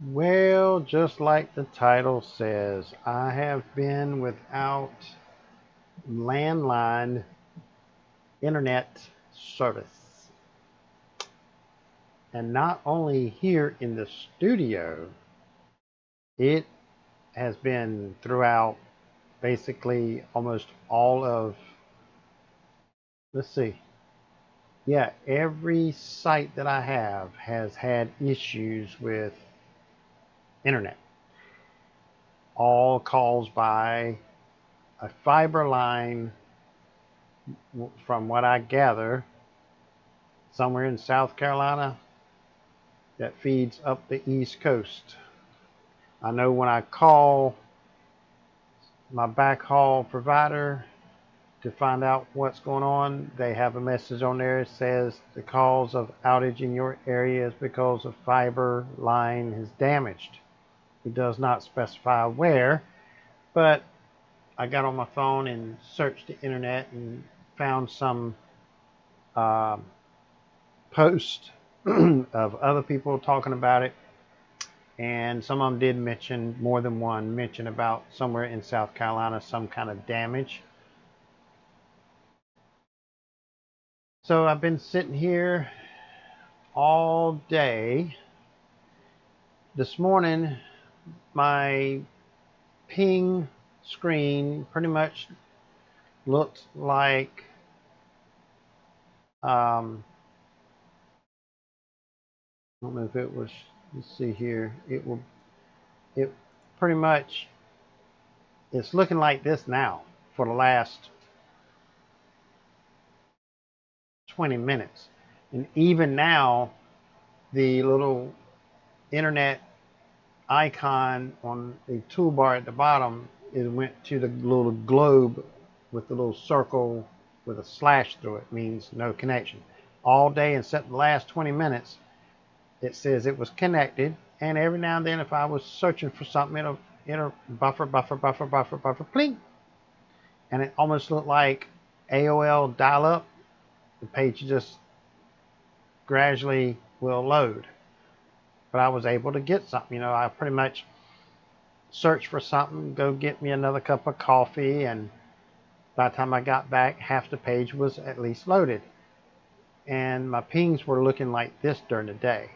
Well, just like the title says, I have been without landline internet service. And not only here in the studio, it has been throughout basically almost all of, let's see, yeah, every site that I have has had issues with internet. All caused by a fiber line, from what I gather, somewhere in South Carolina that feeds up the East Coast. I know when I call my backhaul provider to find out what's going on, they have a message on there that says the cause of outage in your area is because of fiber line is damaged. It does not specify where, but I got on my phone and searched the internet and found some uh, posts of other people talking about it, and some of them did mention, more than one mention, about somewhere in South Carolina some kind of damage. So I've been sitting here all day. This morning my ping screen pretty much looked like I don't know if it was, let's see here, it pretty much, it's looking like this now for the last 20 minutes. And even now, the little internet icon on the toolbar at the bottom, it went to the little globe with the little circle with a slash through it, means no connection. All day except the last 20 minutes, it says it was connected. And every now and then, if I was searching for something, it'll buffer, plink. And it almost looked like AOL dial-up. The page just gradually will load. But I was able to get something. I pretty much search for something, go get me another cup of coffee, and by the time I got back, half the page was at least loaded. And my pings were looking like this during the day.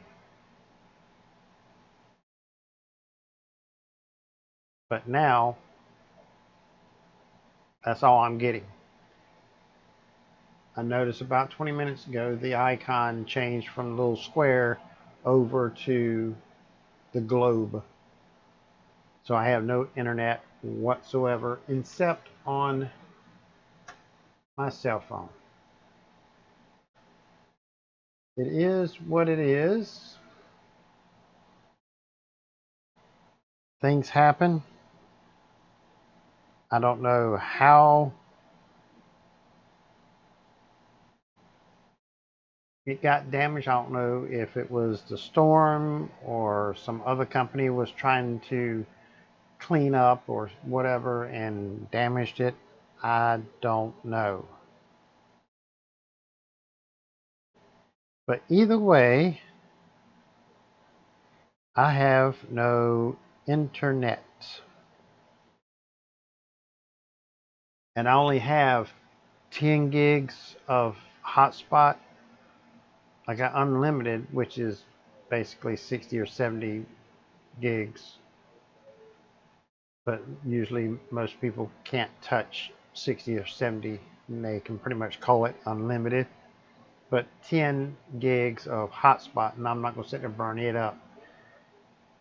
But now, that's all I'm getting. I noticed about 20 minutes ago, the icon changed from the little square over to the globe. So I have no internet whatsoever except on my cell phone. It is what it is. Things happen. I don't know how it got damaged. I don't know if it was the storm or some other company was trying to clean up or whatever and damaged it. I don't know. But either way, I have no internet. And I only have 10 gigs of hotspot. I got unlimited, which is basically 60 or 70 gigs. But usually most people can't touch 60 or 70, and they can pretty much call it unlimited. But 10 gigs of hotspot, and I'm not going to sit there and burn it up.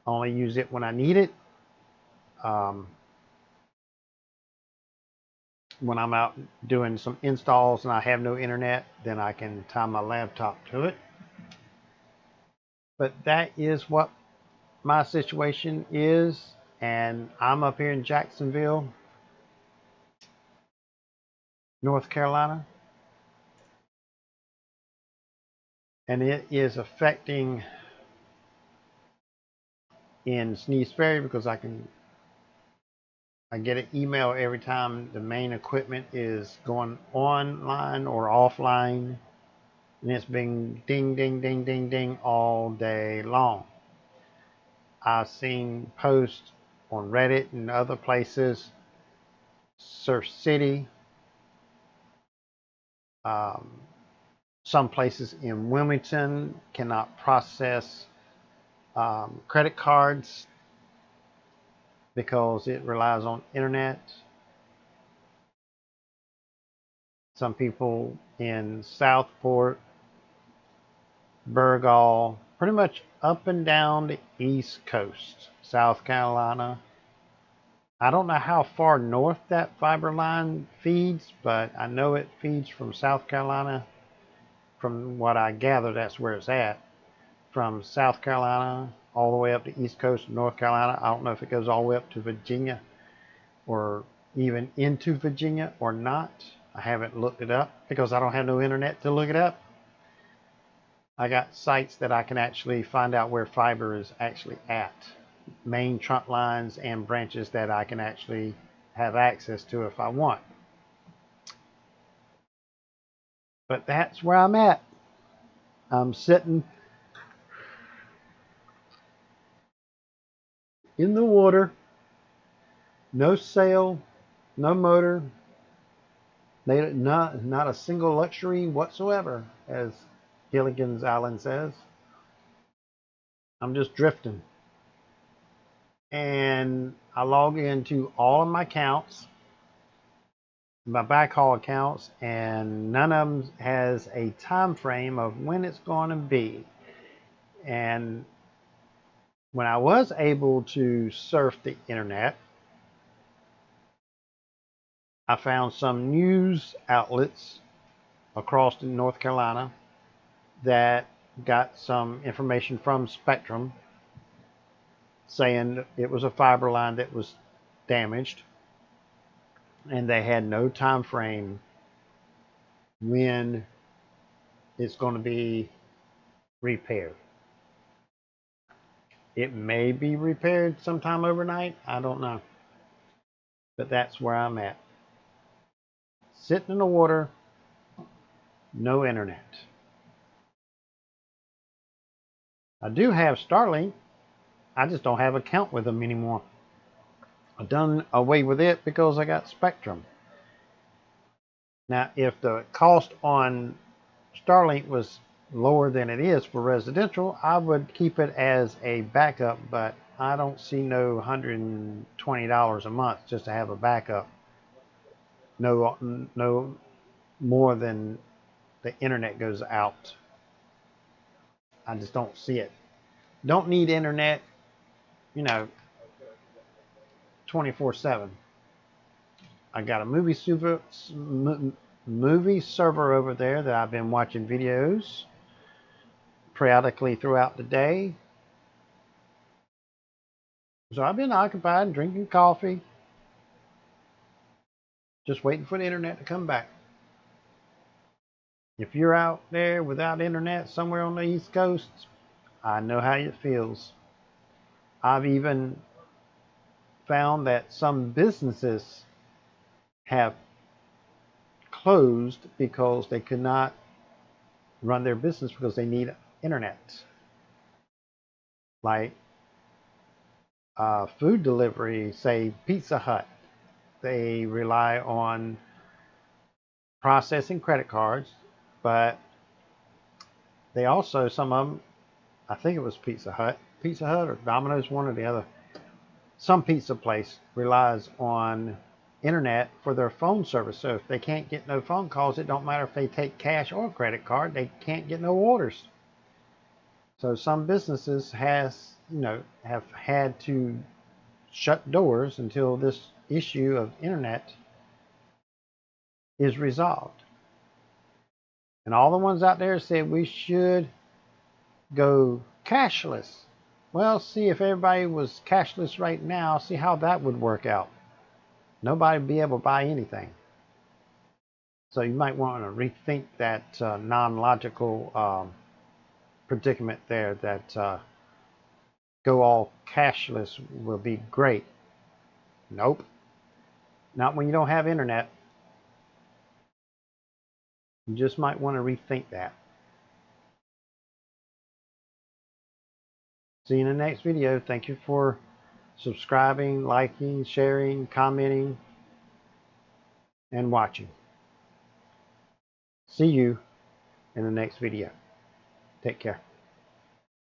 I only use it when I need it. Um, when I'm out doing some installs and I have no internet, then I can tie my laptop to it. But that is what my situation is, and I'm up here in Jacksonville, North Carolina, and it is affecting in Sneeze Ferry because I get an email every time the main equipment is going online or offline, and it's been ding, ding, ding, ding, ding all day long. I've seen posts on Reddit and other places. Surf City, um, some places in Wilmington cannot process credit cards because it relies on internet. Some people in Southport, Burgall, pretty much up and down the East Coast, South Carolina. I don't know how far north that fiber line feeds, but I know it feeds from South Carolina. From what I gather, that's where it's at. From South Carolina all the way up the East Coast of North Carolina. I don't know if it goes all the way up to Virginia or even into Virginia or not. I haven't looked it up because I don't have no internet to look it up. I got sites that I can actually find out where fiber is actually at. Main trunk lines and branches that I can actually have access to if I want. But that's where I'm at. I'm sitting in the water, no sail, no motor, not a single luxury whatsoever, as Gilligan's Island says. I'm just drifting. And I log into all of my accounts, my backhaul accounts, and none of them has a time frame of when it's going to be. And when I was able to surf the internet, I found some news outlets across in North Carolina that got some information from Spectrum saying it was a fiber line that was damaged and they had no time frame when it's going to be repaired. It may be repaired sometime overnight. I don't know. But that's where I'm at. Sitting in the water, no internet. I do have Starlink. I just don't have an account with them anymore. I've done away with it because I got Spectrum. Now, if the cost on Starlink was lower than it is for residential, I would keep it as a backup, but I don't see no $120 a month just to have a backup. No more than the internet goes out. I just don't see it. Don't need internet, you know, 24/7. I got a movie server over there that I've been watching videos periodically throughout the day. So I've been occupied drinking coffee, just waiting for the internet to come back. If you're out there without internet somewhere on the East Coast, I know how it feels. I've even found that some businesses have closed because they could not run their business because they need internet. Like food delivery, say Pizza Hut, they rely on processing credit cards, but they also, some of them, I think it was Pizza Hut or Domino's, one or the other. Some pizza place relies on internet for their phone service. So if they can't get no phone calls, it don't matter if they take cash or credit card, they can't get no orders. So some businesses have had to shut doors until this issue of internet is resolved. And all the ones out there say we should go cashless. Well, see, if everybody was cashless right now, see how that would work out. Nobody would be able to buy anything. So you might want to rethink that non-logical predicament there that go all cashless will be great. Nope. Not when you don't have internet. You just might want to rethink that. See you in the next video. Thank you for subscribing, liking, sharing, commenting, and watching. See you in the next video. Take care.